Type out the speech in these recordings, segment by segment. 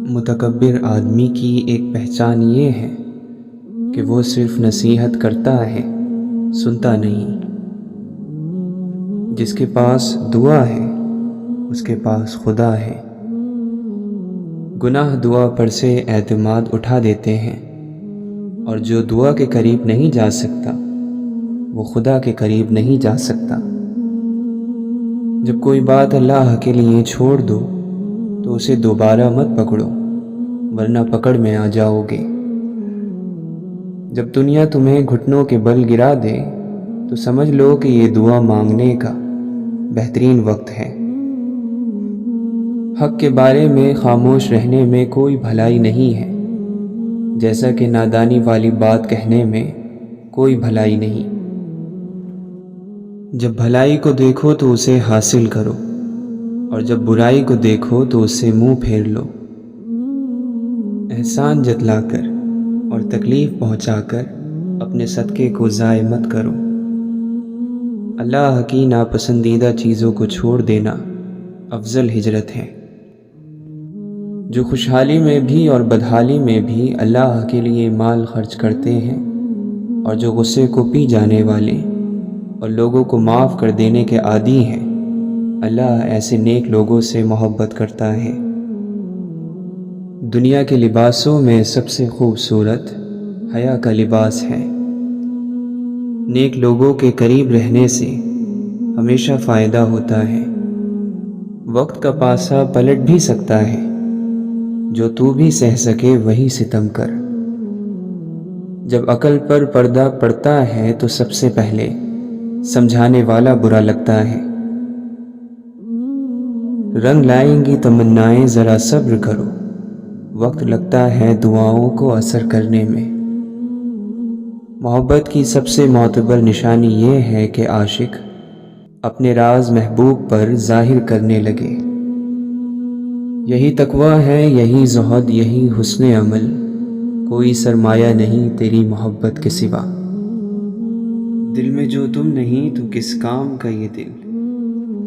متکبر آدمی کی ایک پہچان یہ ہے کہ وہ صرف نصیحت کرتا ہے، سنتا نہیں۔ جس کے پاس دعا ہے اس کے پاس خدا ہے۔ گناہ دعا پر سے اعتماد اٹھا دیتے ہیں، اور جو دعا کے قریب نہیں جا سکتا وہ خدا کے قریب نہیں جا سکتا۔ جب کوئی بات اللہ کے لیے چھوڑ دو تو اسے دوبارہ مت پکڑو، ورنہ پکڑ میں آ جاؤ گے۔ جب دنیا تمہیں گھٹنوں کے بل گرا دے تو سمجھ لو کہ یہ دعا مانگنے کا بہترین وقت ہے۔ حق کے بارے میں خاموش رہنے میں کوئی بھلائی نہیں ہے، جیسا کہ نادانی والی بات کہنے میں کوئی بھلائی نہیں۔ جب بھلائی کو دیکھو تو اسے حاصل کرو، اور جب برائی کو دیکھو تو اس سے منہ پھیر لو۔ احسان جتلا کر اور تکلیف پہنچا کر اپنے صدقے کو ضائع مت کرو۔ اللہ کی ناپسندیدہ چیزوں کو چھوڑ دینا افضل ہجرت ہے۔ جو خوشحالی میں بھی اور بدحالی میں بھی اللہ کے لیے مال خرچ کرتے ہیں، اور جو غصے کو پی جانے والے اور لوگوں کو معاف کر دینے کے عادی ہیں، اللہ ایسے نیک لوگوں سے محبت کرتا ہے۔ دنیا کے لباسوں میں سب سے خوبصورت حیا کا لباس ہے۔ نیک لوگوں کے قریب رہنے سے ہمیشہ فائدہ ہوتا ہے۔ وقت کا پاسا پلٹ بھی سکتا ہے، جو تو بھی سہ سکے وہی ستم کر۔ جب عقل پر پردہ پڑتا ہے تو سب سے پہلے سمجھانے والا برا لگتا ہے۔ رنگ لائیں گی تمنائیں، ذرا صبر کرو، وقت لگتا ہے دعاؤں کو اثر کرنے میں۔ محبت کی سب سے معتبر نشانی یہ ہے کہ عاشق اپنے راز محبوب پر ظاہر کرنے لگے۔ یہی تقویٰ ہے، یہی زہد، یہی حسن عمل، کوئی سرمایہ نہیں تیری محبت کے سوا۔ دل میں جو تم نہیں تو کس کام کا یہ دل،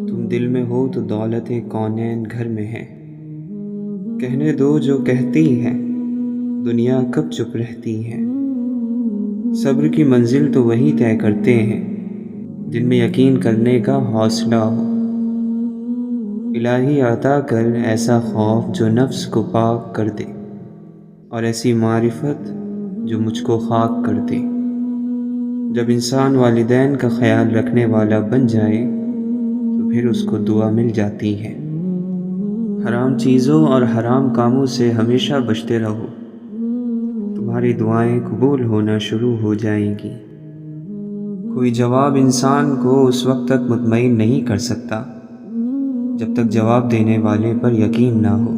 تم دل میں ہو تو دولت کونین گھر میں ہے۔ کہنے دو جو کہتی ہے، دنیا کب چپ رہتی ہے۔ صبر کی منزل تو وہی طے کرتے ہیں جن میں یقین کرنے کا حوصلہ ہو۔ الہی عطا کر ایسا خوف جو نفس کو پاک کر دے، اور ایسی معرفت جو مجھ کو خاک کر دے۔ جب انسان والدین کا خیال رکھنے والا بن جائے تو پھر اس کو دعا مل جاتی ہے۔ حرام چیزوں اور حرام کاموں سے ہمیشہ بچتے رہو، تمہاری دعائیں قبول ہونا شروع ہو جائیں گی۔ کوئی جواب انسان کو اس وقت تک مطمئن نہیں کر سکتا جب تک جواب دینے والے پر یقین نہ ہو۔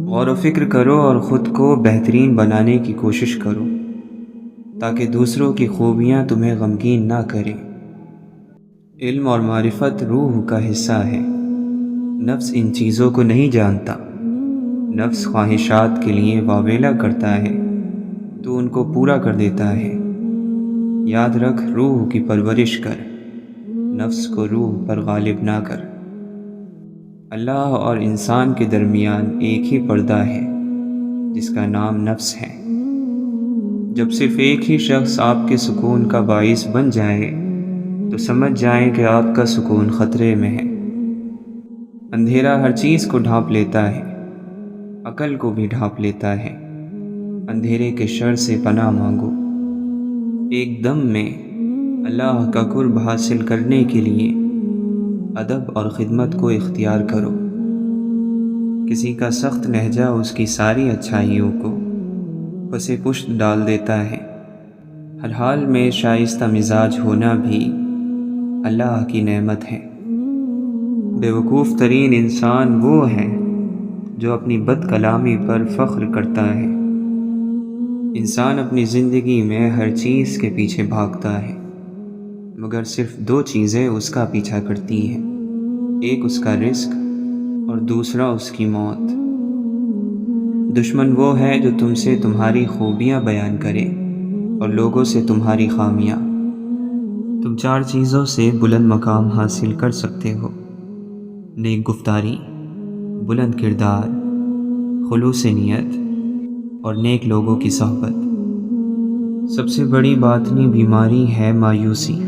غور و فکر کرو اور خود کو بہترین بنانے کی کوشش کرو، تاکہ دوسروں کی خوبیاں تمہیں غمگین نہ کریں۔ علم اور معرفت روح کا حصہ ہے، نفس ان چیزوں کو نہیں جانتا۔ نفس خواہشات کے لیے واویلا کرتا ہے تو ان کو پورا کر دیتا ہے۔ یاد رکھ، روح کی پرورش کر، نفس کو روح پر غالب نہ کر۔ اللہ اور انسان کے درمیان ایک ہی پردہ ہے جس کا نام نفس ہے۔ جب صرف ایک ہی شخص آپ کے سکون کا باعث بن جائے تو سمجھ جائیں کہ آپ کا سکون خطرے میں ہے۔ اندھیرا ہر چیز کو ڈھانپ لیتا ہے، عقل کو بھی ڈھانپ لیتا ہے۔ اندھیرے کے شر سے پناہ مانگو۔ ایک دم میں اللہ کا قرب حاصل کرنے کے لیے ادب اور خدمت کو اختیار کرو۔ کسی کا سخت لہجہ اس کی ساری اچھائیوں کو پس پشت ڈال دیتا ہے۔ ہر حال میں شائستہ مزاج ہونا بھی اللہ کی نعمت ہے۔ بیوقوف ترین انسان وہ ہے جو اپنی بد کلامی پر فخر کرتا ہے۔ انسان اپنی زندگی میں ہر چیز کے پیچھے بھاگتا ہے، مگر صرف دو چیزیں اس کا پیچھا کرتی ہیں، ایک اس کا رزق اور دوسرا اس کی موت۔ دشمن وہ ہے جو تم سے تمہاری خوبیاں بیان کرے اور لوگوں سے تمہاری خامیاں۔ تم چار چیزوں سے بلند مقام حاصل کر سکتے ہو: نیک گفتاری، بلند کردار، خلوص نیت اور نیک لوگوں کی صحبت۔ سب سے بڑی باطنی بیماری ہے مایوسی۔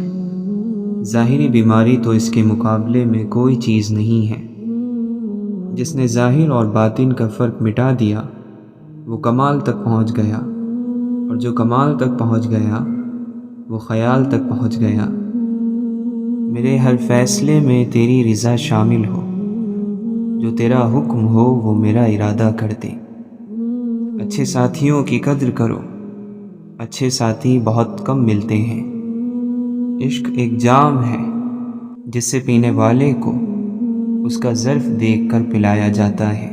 ظاہری بیماری تو اس کے مقابلے میں کوئی چیز نہیں ہے۔ جس نے ظاہر اور باطن کا فرق مٹا دیا وہ کمال تک پہنچ گیا، اور جو کمال تک پہنچ گیا وہ خیال تک پہنچ گیا۔ میرے ہر فیصلے میں تیری رضا شامل ہو، جو تیرا حکم ہو وہ میرا ارادہ کر دے۔ اچھے ساتھیوں کی قدر کرو، اچھے ساتھی بہت کم ملتے ہیں۔ عشق ایک جام ہے جس سے پینے والے کو اس کا ظرف دیکھ کر پلایا جاتا ہے۔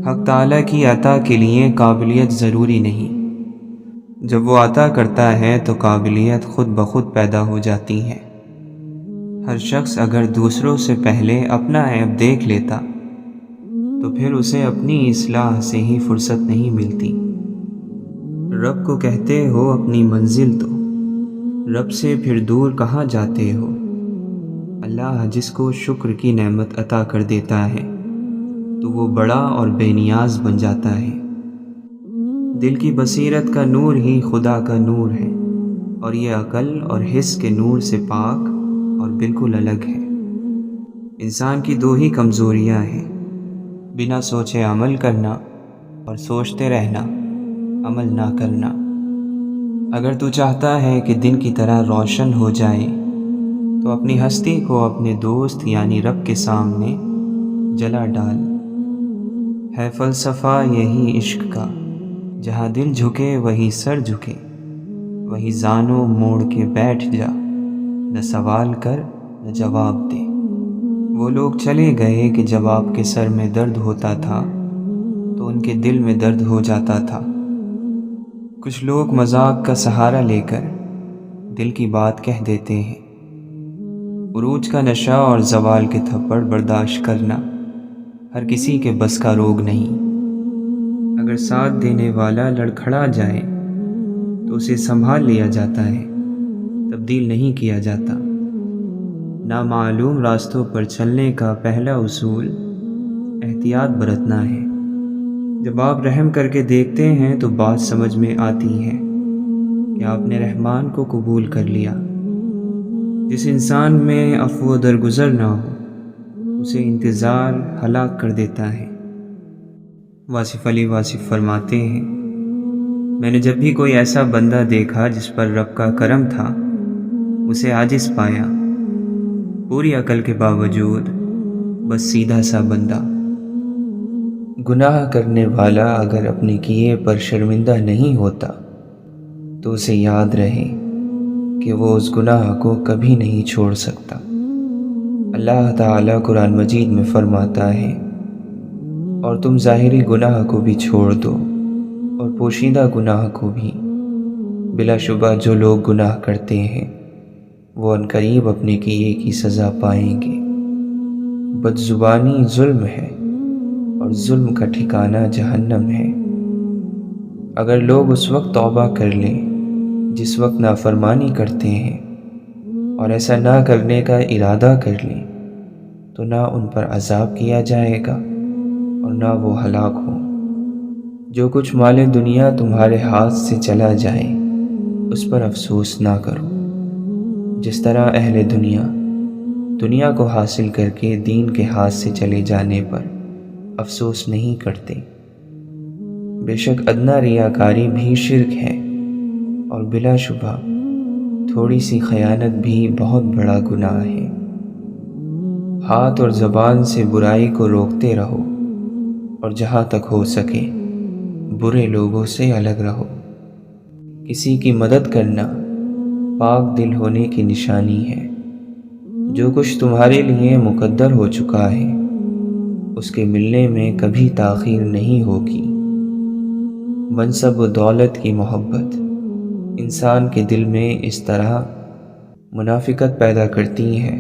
حق تعالیٰ کی عطا کے لیے قابلیت ضروری نہیں، جب وہ عطا کرتا ہے تو قابلیت خود بخود پیدا ہو جاتی ہے۔ ہر شخص اگر دوسروں سے پہلے اپنا عیب دیکھ لیتا تو پھر اسے اپنی اصلاح سے ہی فرصت نہیں ملتی۔ رب کو کہتے ہو اپنی منزل تو رب سے پھر دور کہاں جاتے ہو؟ اللہ جس کو شکر کی نعمت عطا کر دیتا ہے تو وہ بڑا اور بے نیاز بن جاتا ہے۔ دل کی بصیرت کا نور ہی خدا کا نور ہے، اور یہ عقل اور حس کے نور سے پاک اور بالکل الگ ہے۔ انسان کی دو ہی کمزوریاں ہیں، بنا سوچے عمل کرنا اور سوچتے رہنا عمل نہ کرنا۔ اگر تو چاہتا ہے کہ دن کی طرح روشن ہو جائے تو اپنی ہستی کو اپنے دوست یعنی رب کے سامنے جلا ڈال۔ ہے فلسفہ یہی عشق کا، جہاں دل جھکے وہی سر جھکے، وہی زانوں موڑ کے بیٹھ جا، نہ سوال کر نہ جواب دے۔ وہ لوگ چلے گئے کہ جب آپ کے سر میں درد ہوتا تھا تو ان کے دل میں درد ہو جاتا تھا۔ کچھ لوگ مذاق کا سہارا لے کر دل کی بات کہہ دیتے ہیں۔ عروج کا نشہ اور زوال کے تھپڑ برداشت کرنا ہر کسی کے بس کا روگ نہیں۔ اگر ساتھ دینے والا لڑکھڑا جائے تو اسے سنبھال لیا جاتا ہے، تبدیل نہیں کیا جاتا۔ نامعلوم راستوں پر چلنے کا پہلا اصول احتیاط برتنا ہے۔ جب آپ رحم کر کے دیکھتے ہیں تو بات سمجھ میں آتی ہے کہ آپ نے رحمان کو قبول کر لیا۔ جس انسان میں عفو و درگزر نہ ہو اسے انتظار ہلاک کر دیتا ہے۔ واصف علی واصف فرماتے ہیں، میں نے جب بھی کوئی ایسا بندہ دیکھا جس پر رب کا کرم تھا اسے عاجز پایا، پوری عقل کے باوجود بس سیدھا سا بندہ۔ گناہ کرنے والا اگر اپنے کیے پر شرمندہ نہیں ہوتا تو اسے یاد رہے کہ وہ اس گناہ کو کبھی نہیں چھوڑ سکتا۔ اللہ تعالیٰ قرآن مجید میں فرماتا ہے، اور تم ظاہری گناہ کو بھی چھوڑ دو اور پوشیدہ گناہ کو بھی، بلا شبہ جو لوگ گناہ کرتے ہیں وہ عنقریب اپنے کیے کی سزا پائیں گے۔ بدزبانی ظلم ہے اور ظلم کا ٹھکانہ جہنم ہے۔ اگر لوگ اس وقت توبہ کر لیں جس وقت نافرمانی کرتے ہیں، اور ایسا نہ کرنے کا ارادہ کر لیں، تو نہ ان پر عذاب کیا جائے گا اور نہ وہ ہلاک ہوں۔ جو کچھ مال دنیا تمہارے ہاتھ سے چلا جائے اس پر افسوس نہ کرو، جس طرح اہل دنیا کو حاصل کر کے دین کے ہاتھ سے چلے جانے پر افسوس نہیں کرتے۔ بے شک ادنا ریاکاری بھی شرک ہے، اور بلا شبہ تھوڑی سی خیانت بھی بہت بڑا گناہ ہے۔ ہاتھ اور زبان سے برائی کو روکتے رہو، اور جہاں تک ہو سکے برے لوگوں سے الگ رہو۔ کسی کی مدد کرنا پاک دل ہونے کی نشانی ہے۔ جو کچھ تمہارے لیے مقدر ہو چکا ہے اس کے ملنے میں کبھی تاخیر نہیں ہوگی۔ منصب و دولت کی محبت انسان کے دل میں اس طرح منافقت پیدا کرتی ہے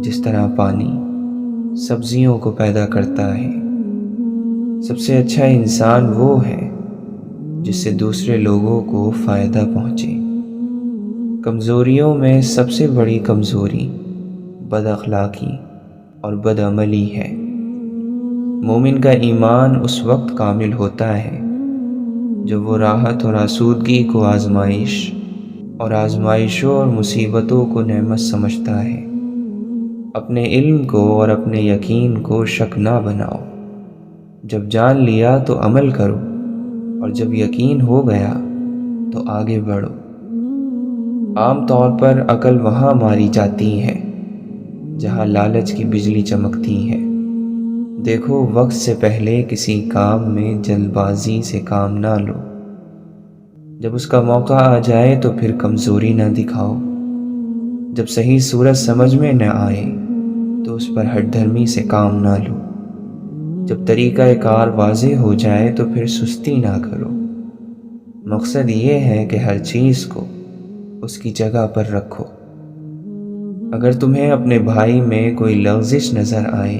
جس طرح پانی سبزیوں کو پیدا کرتا ہے۔ سب سے اچھا انسان وہ ہے جس سے دوسرے لوگوں کو فائدہ پہنچے۔ کمزوریوں میں سب سے بڑی کمزوری بد اخلاقی اور بد عملی ہے۔ مومن کا ایمان اس وقت کامل ہوتا ہے جب وہ راحت اور آسودگی کو آزمائش اور آزمائشوں اور مصیبتوں کو نعمت سمجھتا ہے۔ اپنے علم کو اور اپنے یقین کو شک نہ بناؤ۔ جب جان لیا تو عمل کرو، اور جب یقین ہو گیا تو آگے بڑھو۔ عام طور پر عقل وہاں ماری جاتی ہے جہاں لالچ کی بجلی چمکتی ہے۔ دیکھو، وقت سے پہلے کسی کام میں جلد بازی سے کام نہ لو۔ جب اس کا موقع آ جائے تو پھر کمزوری نہ دکھاؤ۔ جب صحیح صورت سمجھ میں نہ آئے تو اس پر ہٹ دھرمی سے کام نہ لو۔ جب طریقہ کار واضح ہو جائے تو پھر سستی نہ کرو۔ مقصد یہ ہے کہ ہر چیز کو اس کی جگہ پر رکھو۔ اگر تمہیں اپنے بھائی میں کوئی لغزش نظر آئے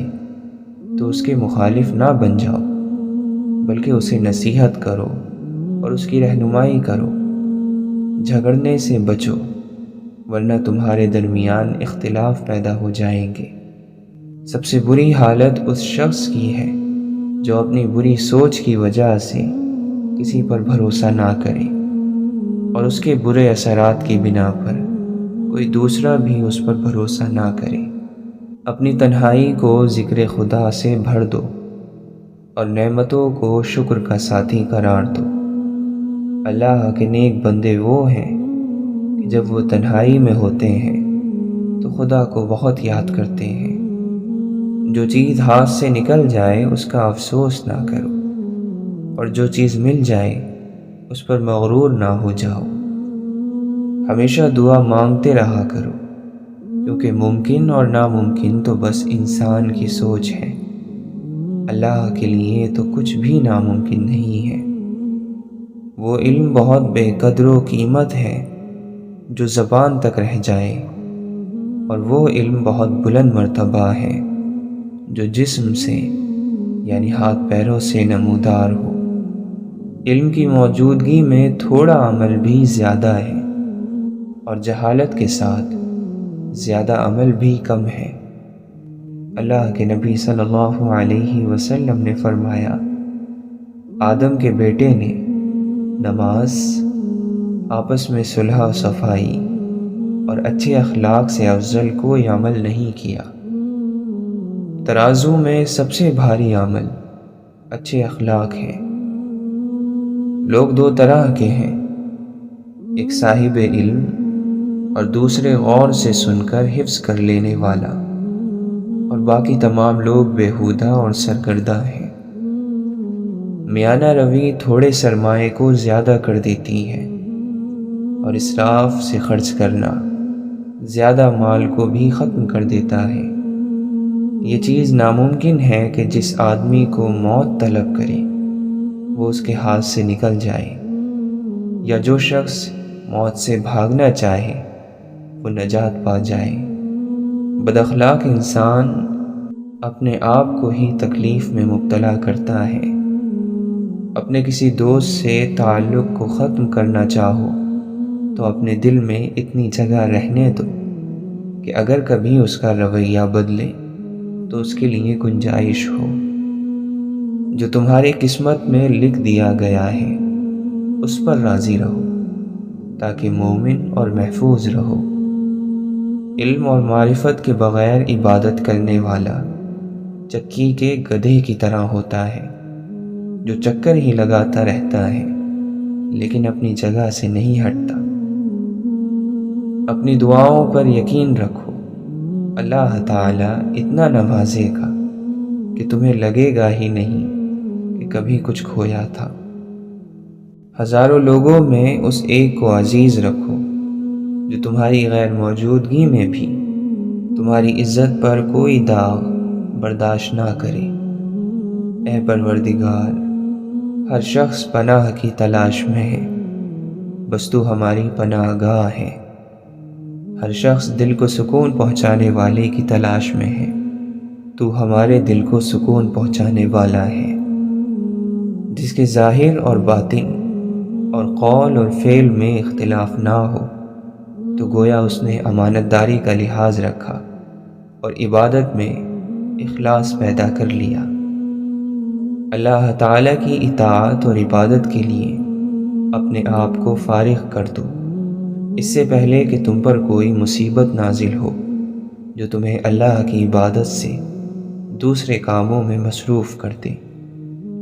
تو اس کے مخالف نہ بن جاؤ، بلکہ اسے نصیحت کرو اور اس کی رہنمائی کرو۔ جھگڑنے سے بچو، ورنہ تمہارے درمیان اختلاف پیدا ہو جائیں گے۔ سب سے بری حالت اس شخص کی ہے جو اپنی بری سوچ کی وجہ سے کسی پر بھروسہ نہ کرے، اور اس کے برے اثرات کی بنا پر کوئی دوسرا بھی اس پر بھروسہ نہ کرے۔ اپنی تنہائی کو ذکر خدا سے بھر دو اور نعمتوں کو شکر کا ساتھی قرار دو۔ اللہ کے نیک بندے وہ ہیں کہ جب وہ تنہائی میں ہوتے ہیں تو خدا کو بہت یاد کرتے ہیں۔ جو چیز ہاتھ سے نکل جائے اس کا افسوس نہ کرو، اور جو چیز مل جائے اس پر مغرور نہ ہو جاؤ۔ ہمیشہ دعا مانگتے رہا کرو، کیونکہ ممکن اور ناممکن تو بس انسان کی سوچ ہے۔ اللہ کے لیے تو کچھ بھی ناممکن نہیں ہے۔ وہ علم بہت بے قدر و قیمت ہے جو زبان تک رہ جائے، اور وہ علم بہت بلند مرتبہ ہے جو جسم سے یعنی ہاتھ پیروں سے نمودار ہو۔ علم کی موجودگی میں تھوڑا عمل بھی زیادہ ہے، اور جہالت کے ساتھ زیادہ عمل بھی کم ہے۔ اللہ کے نبی صلی اللہ علیہ وسلم نے فرمایا، آدم کے بیٹے نے نماز، آپس میں صلح و صفائی اور اچھے اخلاق سے افضل کوئی عمل نہیں کیا۔ ترازو میں سب سے بھاری عمل اچھے اخلاق ہیں۔ لوگ دو طرح کے ہیں، ایک صاحب علم اور دوسرے غور سے سن کر حفظ کر لینے والا، اور باقی تمام لوگ بیہودہ اور سرگردہ ہیں۔ میانہ روی تھوڑے سرمائے کو زیادہ کر دیتی ہے، اور اسراف سے خرچ کرنا زیادہ مال کو بھی ختم کر دیتا ہے۔ یہ چیز ناممکن ہے کہ جس آدمی کو موت طلب کرے وہ اس کے ہاتھ سے نکل جائے، یا جو شخص موت سے بھاگنا چاہے وہ نجات پا جائے۔ بد اخلاق انسان اپنے آپ کو ہی تکلیف میں مبتلا کرتا ہے۔ اپنے کسی دوست سے تعلق کو ختم کرنا چاہو تو اپنے دل میں اتنی جگہ رہنے دو کہ اگر کبھی اس کا رویہ بدلے تو اس کے لیے گنجائش ہو۔ جو تمہاری قسمت میں لکھ دیا گیا ہے اس پر راضی رہو تاکہ مومن اور محفوظ رہو۔ علم اور معرفت کے بغیر عبادت کرنے والا چکی کے گدھے کی طرح ہوتا ہے، جو چکر ہی لگاتا رہتا ہے لیکن اپنی جگہ سے نہیں ہٹتا۔ اپنی دعاؤں پر یقین رکھو، اللہ تعالیٰ اتنا نوازے گا کہ تمہیں لگے گا ہی نہیں کہ کبھی کچھ کھویا تھا۔ ہزاروں لوگوں میں اس ایک کو عزیز رکھو جو تمہاری غیر موجودگی میں بھی تمہاری عزت پر کوئی داغ برداشت نہ کرے۔ اے پروردگار، ہر شخص پناہ کی تلاش میں ہے، بس تو ہماری پناہ گاہ ہے۔ ہر شخص دل کو سکون پہنچانے والے کی تلاش میں ہے، تو ہمارے دل کو سکون پہنچانے والا ہے۔ جس کے ظاہر اور باطن اور قول اور فعل میں اختلاف نہ ہو تو گویا اس نے امانت داری کا لحاظ رکھا اور عبادت میں اخلاص پیدا کر لیا۔ اللہ تعالیٰ کی اطاعت اور عبادت کے لیے اپنے آپ کو فارغ کر دو، اس سے پہلے کہ تم پر کوئی مصیبت نازل ہو جو تمہیں اللہ کی عبادت سے دوسرے کاموں میں مصروف کر دے۔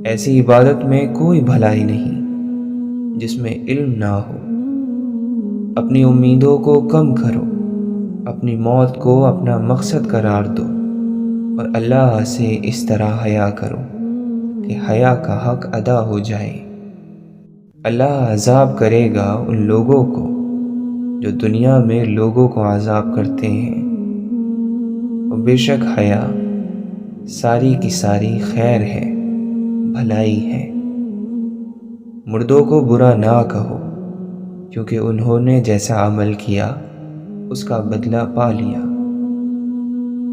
ایسی عبادت میں کوئی بھلائی نہیں جس میں علم نہ ہو۔ اپنی امیدوں کو کم کرو، اپنی موت کو اپنا مقصد قرار دو، اور اللہ سے اس طرح حیا کرو کہ حیا کا حق ادا ہو جائے۔ اللہ عذاب کرے گا ان لوگوں کو جو دنیا میں لوگوں کو عذاب کرتے ہیں، اور بے شک حیا ساری کی ساری خیر ہے، بھلائی ہے۔ مردوں کو برا نہ کہو، کیونکہ انہوں نے جیسا عمل کیا اس کا بدلہ پا لیا۔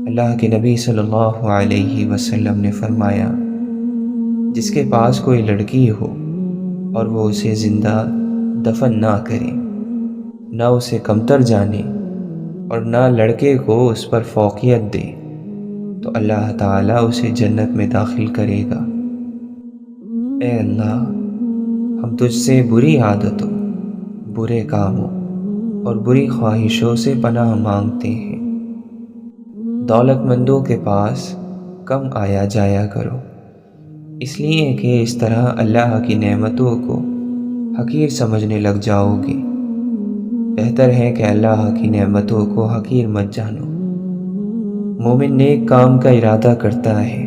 اللہ کے نبی صلی اللہ علیہ وسلم نے فرمایا، جس کے پاس کوئی لڑکی ہو اور وہ اسے زندہ دفن نہ کرے، نہ اسے کمتر جانے اور نہ لڑکے کو اس پر فوقیت دے، تو اللہ تعالیٰ اسے جنت میں داخل کرے گا۔ اے اللہ، ہم تجھ سے بری عادتوں، برے کاموں اور بری خواہشوں سے پناہ مانگتے ہیں۔ دولت مندوں کے پاس کم آیا جایا کرو، اس لیے کہ اس طرح اللہ کی نعمتوں کو حقیر سمجھنے لگ جاؤ گے۔ بہتر ہے کہ اللہ کی نعمتوں کو حقیر مت جانو۔ مومن نیک کام کا ارادہ کرتا ہے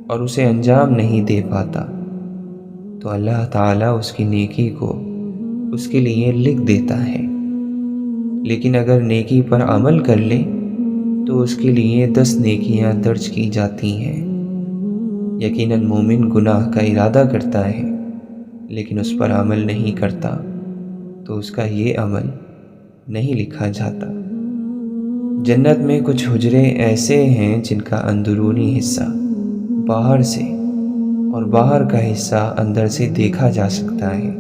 اور اسے انجام نہیں دے پاتا تو اللہ تعالیٰ اس کی نیکی کو اس کے لیے لکھ دیتا ہے، لیکن اگر نیکی پر عمل کر لے تو اس کے لیے 10 نیکیاں درج کی جاتی ہیں۔ یقیناً مومن گناہ کا ارادہ کرتا ہے لیکن اس پر عمل نہیں کرتا تو اس کا یہ عمل نہیں لکھا جاتا۔ جنت میں کچھ حجرے ایسے ہیں جن کا اندرونی حصہ باہر سے اور باہر کا حصہ اندر سے دیکھا جا سکتا ہے،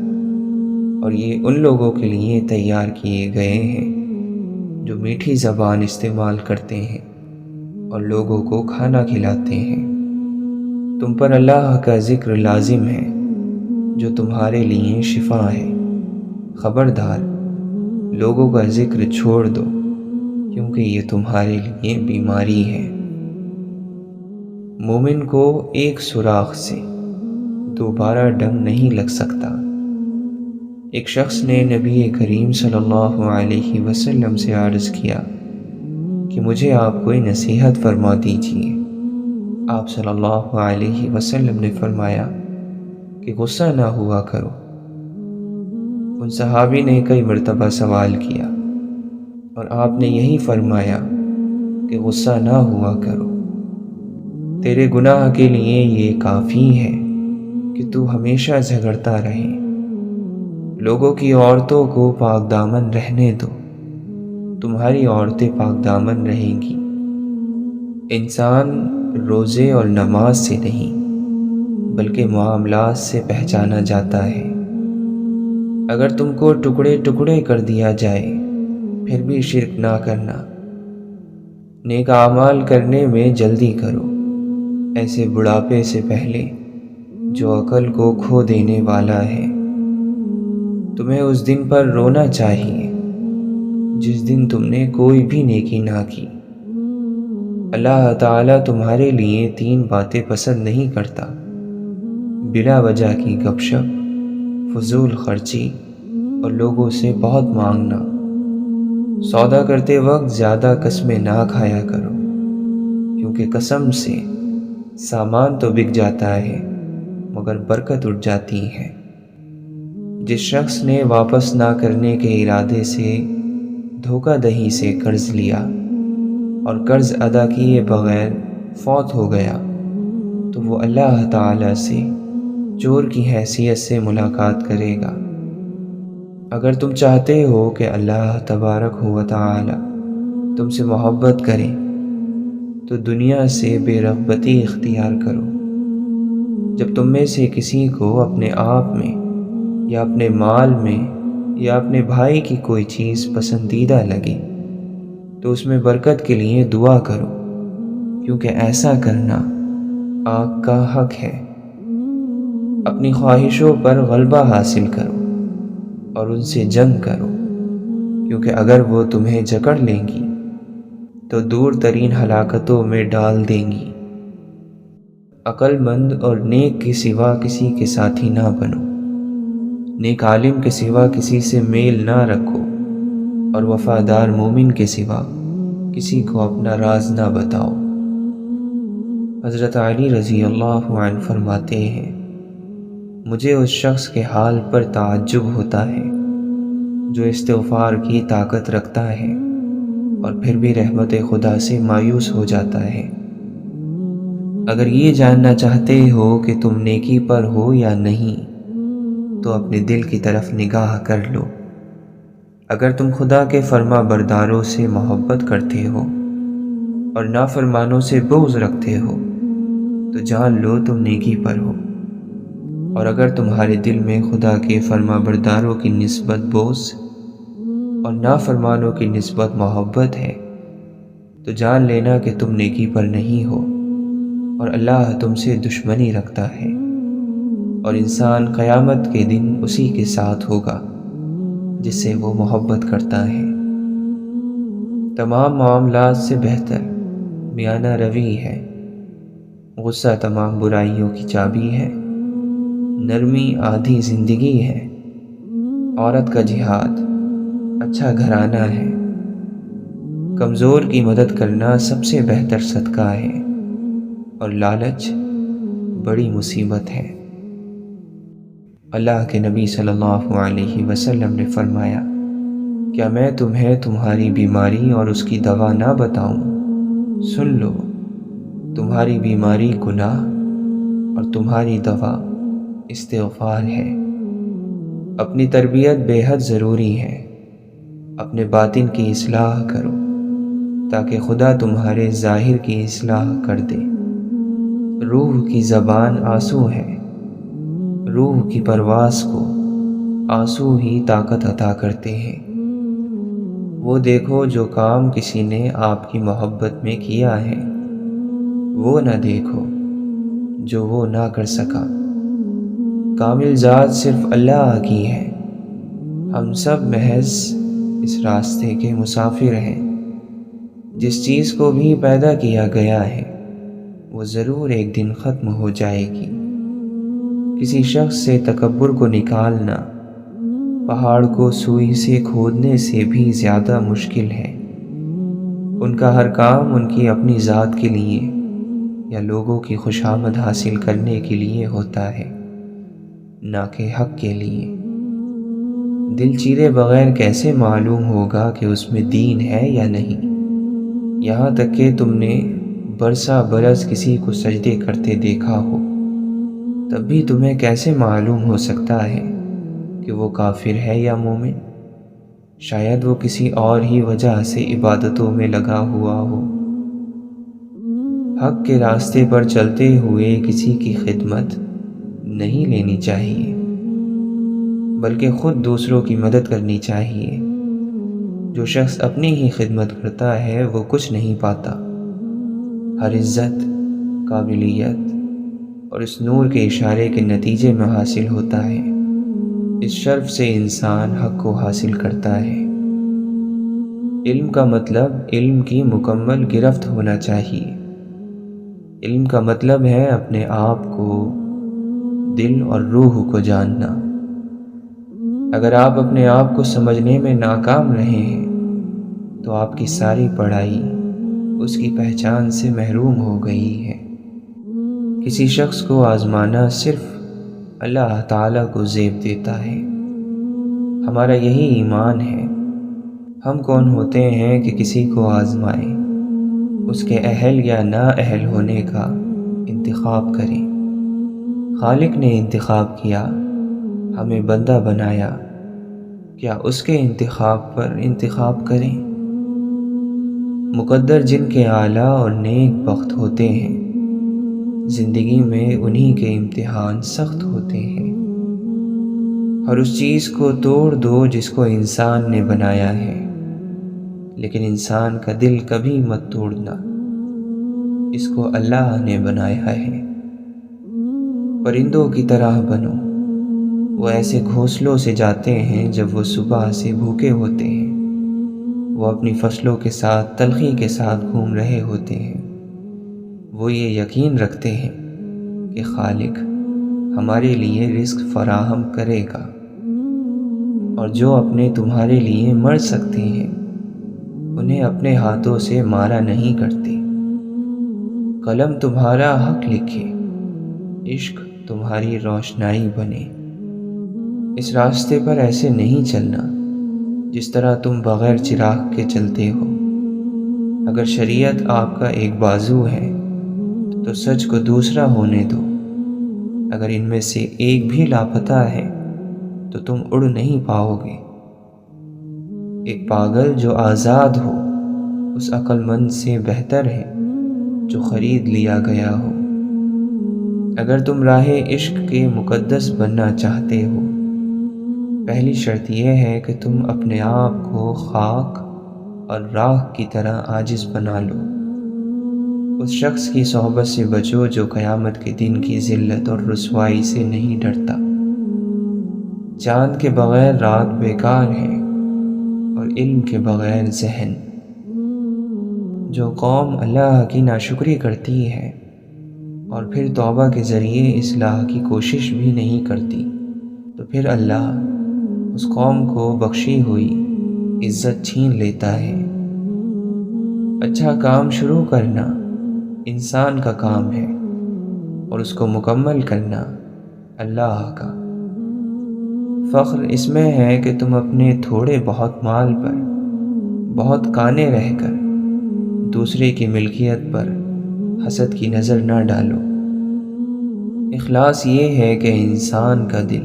اور یہ ان لوگوں کے لیے تیار کیے گئے ہیں جو میٹھی زبان استعمال کرتے ہیں اور لوگوں کو کھانا کھلاتے ہیں۔ تم پر اللہ کا ذکر لازم ہے جو تمہارے لیے شفا ہے۔ خبردار، لوگوں کا ذکر چھوڑ دو کیونکہ یہ تمہارے لیے بیماری ہے۔ مومن کو ایک سوراخ سے دوبارہ ڈنگ نہیں لگ سکتا۔ ایک شخص نے نبی کریم صلی اللہ علیہ وسلم سے عرض کیا کہ مجھے آپ کوئی نصیحت فرما دیجیے۔ آپ صلی اللہ علیہ وسلم نے فرمایا کہ غصہ نہ ہوا کرو۔ ان صحابی نے کئی مرتبہ سوال کیا اور آپ نے یہی فرمایا کہ غصہ نہ ہوا کرو۔ تیرے گناہ کے لیے یہ کافی ہے کہ تو ہمیشہ جھگڑتا رہے۔ لوگوں کی عورتوں کو پاک دامن رہنے دو، تمہاری عورتیں پاک دامن رہیں گی۔ انسان روزے اور نماز سے نہیں بلکہ معاملات سے پہچانا جاتا ہے۔ اگر تم کو ٹکڑے ٹکڑے کر دیا جائے پھر بھی شرک نہ کرنا۔ نیک اعمال کرنے میں جلدی کرو، ایسے بڑھاپے سے پہلے جو عقل کو کھو دینے والا ہے۔ تمہیں اس دن پر رونا چاہیے جس دن تم نے کوئی بھی نیکی نہ کی۔ اللہ تعالیٰ تمہارے لیے 3 باتیں پسند نہیں کرتا: بلا وجہ کی گپ شپ، فضول خرچی اور لوگوں سے بہت مانگنا۔ سودا کرتے وقت زیادہ قسمیں نہ کھایا کرو، کیونکہ قسم سے سامان تو بک جاتا ہے مگر برکت اٹھ جاتی ہے۔ جس شخص نے واپس نہ کرنے کے ارادے سے دھوکہ دہی سے قرض لیا اور قرض ادا کیے بغیر فوت ہو گیا تو وہ اللہ تعالیٰ سے چور کی حیثیت سے ملاقات کرے گا۔ اگر تم چاہتے ہو کہ اللہ تبارک و تعالی تم سے محبت کرے تو دنیا سے بے رغبتی اختیار کرو۔ جب تم میں سے کسی کو اپنے آپ میں یا اپنے مال میں یا اپنے بھائی کی کوئی چیز پسندیدہ لگے تو اس میں برکت کے لیے دعا کرو، کیونکہ ایسا کرنا آگ کا حق ہے۔ اپنی خواہشوں پر غلبہ حاصل کرو اور ان سے جنگ کرو، کیونکہ اگر وہ تمہیں جکڑ لیں گی تو دور ترین ہلاکتوں میں ڈال دیں گی۔ عقل مند اور نیک کے سوا کسی کے ساتھی نہ بنو، نیک عالم کے سوا کسی سے میل نہ رکھو، اور وفادار مومن کے سوا کسی کو اپنا راز نہ بتاؤ۔ حضرت علی رضی اللہ عنہ فرماتے ہیں، مجھے اس شخص کے حال پر تعجب ہوتا ہے جو استغفار کی طاقت رکھتا ہے اور پھر بھی رحمت خدا سے مایوس ہو جاتا ہے۔ اگر یہ جاننا چاہتے ہو کہ تم نیکی پر ہو یا نہیں تو اپنے دل کی طرف نگاہ کر لو۔ اگر تم خدا کے فرما برداروں سے محبت کرتے ہو اور نافرمانوں سے بغض رکھتے ہو تو جان لو تم نیکی پر ہو، اور اگر تمہارے دل میں خدا کے فرما برداروں کی نسبت بغض اور نافرمانوں کی نسبت محبت ہے تو جان لینا کہ تم نیکی پر نہیں ہو اور اللہ تم سے دشمنی رکھتا ہے، اور انسان قیامت کے دن اسی کے ساتھ ہوگا جس سے وہ محبت کرتا ہے۔ تمام معاملات سے بہتر میانہ روی ہے، غصہ تمام برائیوں کی چابی ہے، نرمی آدھی زندگی ہے، عورت کا جہاد اچھا گھرانہ ہے، کمزور کی مدد کرنا سب سے بہتر صدقہ ہے، اور لالچ بڑی مصیبت ہے۔ اللہ کے نبی صلی اللہ علیہ وسلم نے فرمایا، کیا میں تمہیں تمہاری بیماری اور اس کی دوا نہ بتاؤں؟ سن لو، تمہاری بیماری گناہ اور تمہاری دوا استغفار ہے۔ اپنی تربیت بے حد ضروری ہے، اپنے باطن کی اصلاح کرو تاکہ خدا تمہارے ظاہر کی اصلاح کر دے۔ روح کی زبان آنسو ہے، روح کی پرواز کو آنسو ہی طاقت عطا کرتے ہیں۔ وہ دیکھو جو کام کسی نے آپ کی محبت میں کیا ہے، وہ نہ دیکھو جو وہ نہ کر سکا۔ کامل ذات صرف اللہ کی ہے، ہم سب محض اس راستے کے مسافر ہیں۔ جس چیز کو بھی پیدا کیا گیا ہے وہ ضرور ایک دن ختم ہو جائے گی۔ کسی شخص سے تکبر کو نکالنا پہاڑ کو سوئی سے کھودنے سے بھی زیادہ مشکل ہے۔ ان کا ہر کام ان کی اپنی ذات کے لیے یا لوگوں کی خوشامد حاصل کرنے کے لیے ہوتا ہے، نہ کہ حق کے لیے۔ دل چیرے بغیر کیسے معلوم ہوگا کہ اس میں دین ہے یا نہیں؟ یہاں تک کہ تم نے برسا برس کسی کو سجدے کرتے دیکھا ہو تب بھی تمہیں کیسے معلوم ہو سکتا ہے کہ وہ کافر ہے یا مومن؟ شاید وہ کسی اور ہی وجہ سے عبادتوں میں لگا ہوا ہو۔ حق کے راستے پر چلتے ہوئے کسی کی خدمت نہیں لینی چاہیے، بلکہ خود دوسروں کی مدد کرنی چاہیے۔ جو شخص اپنی ہی خدمت کرتا ہے وہ کچھ نہیں پاتا۔ ہر عزت، قابلیت اور اس نور کے اشارے کے نتیجے میں حاصل ہوتا ہے۔ اس شرف سے انسان حق کو حاصل کرتا ہے۔ علم کا مطلب علم کی مکمل گرفت ہونا چاہیے۔ علم کا مطلب ہے اپنے آپ کو، دل اور روح کو جاننا۔ اگر آپ اپنے آپ کو سمجھنے میں ناکام رہے ہیں تو آپ کی ساری پڑھائی اس کی پہچان سے محروم ہو گئی ہے۔ کسی شخص کو آزمانا صرف اللہ تعالیٰ کو زیب دیتا ہے۔ ہمارا یہی ایمان ہے۔ ہم کون ہوتے ہیں کہ کسی کو آزمائیں، اس کے اہل یا نا اہل ہونے کا انتخاب کریں؟ خالق نے انتخاب کیا، ہمیں بندہ بنایا، کیا اس کے انتخاب پر انتخاب کریں؟ مقدر جن کے اعلیٰ اور نیک بخت ہوتے ہیں، زندگی میں انہی کے امتحان سخت ہوتے ہیں۔ اور اس چیز کو توڑ دو جس کو انسان نے بنایا ہے، لیکن انسان کا دل کبھی مت توڑنا، اس کو اللہ نے بنایا ہے۔ پرندوں کی طرح بنو، وہ ایسے گھونسلوں سے جاتے ہیں جب وہ صبح سے بھوکے ہوتے ہیں، وہ اپنی فصلوں کے ساتھ تلخی کے ساتھ گھوم رہے ہوتے ہیں۔ وہ یہ یقین رکھتے ہیں کہ خالق ہمارے لیے رزق فراہم کرے گا، اور جو اپنے تمہارے لیے مر سکتے ہیں انہیں اپنے ہاتھوں سے مارا نہیں کرتے۔ قلم تمہارا حق لکھے، عشق تمہاری روشنائی بنے۔ اس راستے پر ایسے نہیں چلنا جس طرح تم بغیر چراغ کے چلتے ہو۔ اگر شریعت آپ کا ایک بازو ہے تو سچ کو دوسرا ہونے دو۔ اگر ان میں سے ایک بھی لاپتہ ہے تو تم اڑ نہیں پاؤ گے۔ ایک پاگل جو آزاد ہو اس عقل مند سے بہتر ہے جو خرید لیا گیا ہو۔ اگر تم راہ عشق کے مقدس بننا چاہتے ہو، پہلی شرط یہ ہے کہ تم اپنے آپ کو خاک اور راکھ کی طرح عاجز بنا لو۔ اس شخص کی صحبت سے بچو جو قیامت کے دن کی ذلت اور رسوائی سے نہیں ڈرتا۔ چاند کے بغیر رات بیکار ہے اور علم کے بغیر ذہن۔ جو قوم اللہ کی ناشکری کرتی ہے اور پھر توبہ کے ذریعے اصلاح کی کوشش بھی نہیں کرتی تو پھر اللہ اس قوم کو بخشی ہوئی عزت چھین لیتا ہے۔ اچھا کام شروع کرنا انسان کا کام ہے اور اس کو مکمل کرنا اللہ کا۔ فخر اس میں ہے کہ تم اپنے تھوڑے بہت مال پر بہت کانے رہ کر دوسرے کی ملکیت پر حسد کی نظر نہ ڈالو۔ اخلاص یہ ہے کہ انسان کا دل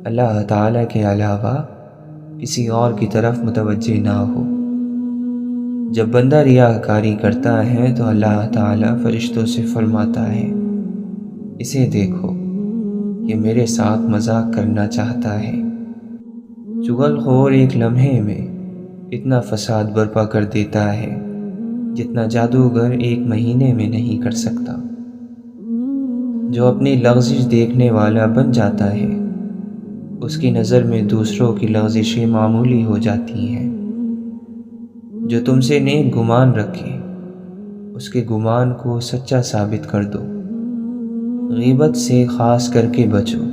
اللہ تعالیٰ کے علاوہ کسی اور کی طرف متوجہ نہ ہو۔ جب بندہ ریاکاری کرتا ہے تو اللہ تعالیٰ فرشتوں سے فرماتا ہے، اسے دیکھو یہ میرے ساتھ مذاق کرنا چاہتا ہے۔ چغل خور ایک لمحے میں اتنا فساد برپا کر دیتا ہے جتنا جادوگر ایک مہینے میں نہیں کر سکتا۔ جو اپنی لغزش دیکھنے والا بن جاتا ہے اس کی نظر میں دوسروں کی لغزشیں معمولی ہو جاتی ہیں۔ جو تم سے نیک گمان رکھے اس کے گمان کو سچا ثابت کر دو۔ غیبت سے خاص کر کے بچو،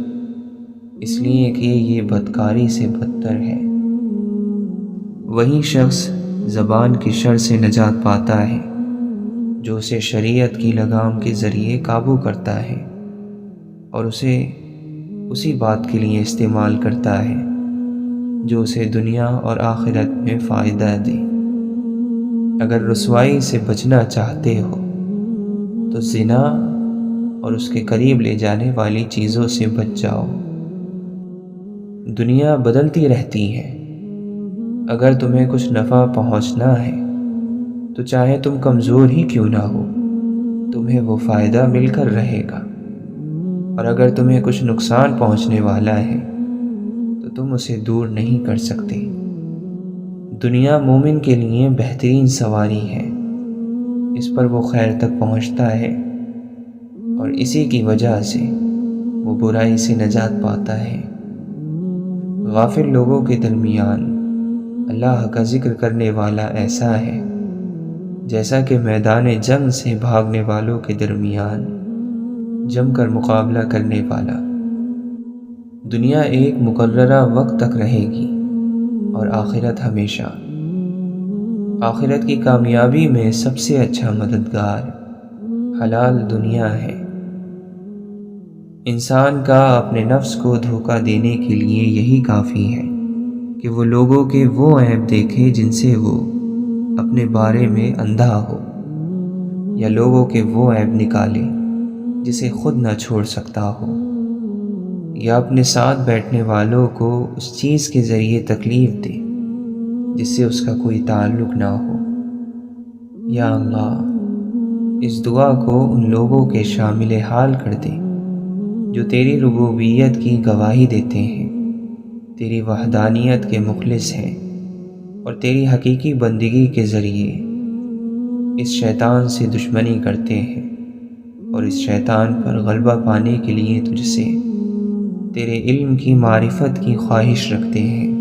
اس لیے کہ یہ بدکاری سے بدتر ہے۔ وہی شخص زبان کی شر سے نجات پاتا ہے جو اسے شریعت کی لگام کے ذریعے قابو کرتا ہے اور اسے اسی بات کے لیے استعمال کرتا ہے جو اسے دنیا اور آخرت میں فائدہ دے۔ اگر رسوائی سے بچنا چاہتے ہو تو زنا اور اس کے قریب لے جانے والی چیزوں سے بچ جاؤ۔ دنیا بدلتی رہتی ہے، اگر تمہیں کچھ نفع پہنچنا ہے تو چاہے تم کمزور ہی کیوں نہ ہو تمہیں وہ فائدہ مل کر رہے گا، اور اگر تمہیں کچھ نقصان پہنچنے والا ہے تو تم اسے دور نہیں کر سکتے۔ دنیا مومن کے لیے بہترین سواری ہے، اس پر وہ خیر تک پہنچتا ہے اور اسی کی وجہ سے وہ برائی سے نجات پاتا ہے۔ غافل لوگوں کے درمیان اللہ کا ذکر کرنے والا ایسا ہے جیسا کہ میدان جنگ سے بھاگنے والوں کے درمیان جم کر مقابلہ کرنے والا۔ دنیا ایک مقررہ وقت تک رہے گی اور آخرت ہمیشہ۔ آخرت کی کامیابی میں سب سے اچھا مددگار حلال دنیا ہے۔ انسان کا اپنے نفس کو دھوکہ دینے کے لیے یہی کافی ہے کہ وہ لوگوں کے وہ عیب دیکھے جن سے وہ اپنے بارے میں اندھا ہو، یا لوگوں کے وہ عیب نکالے جسے خود نہ چھوڑ سکتا ہو، یا اپنے ساتھ بیٹھنے والوں کو اس چیز کے ذریعے تکلیف دے جس سے اس کا کوئی تعلق نہ ہو۔ یا اللہ اس دعا کو ان لوگوں کے شامل حال کر دے جو تیری ربوبیت کی گواہی دیتے ہیں، تیری وحدانیت کے مخلص ہیں اور تیری حقیقی بندگی کے ذریعے اس شیطان سے دشمنی کرتے ہیں اور اس شیطان پر غلبہ پانے کے لیے تجھ سے تیرے علم کی معرفت کی خواہش رکھتے ہیں۔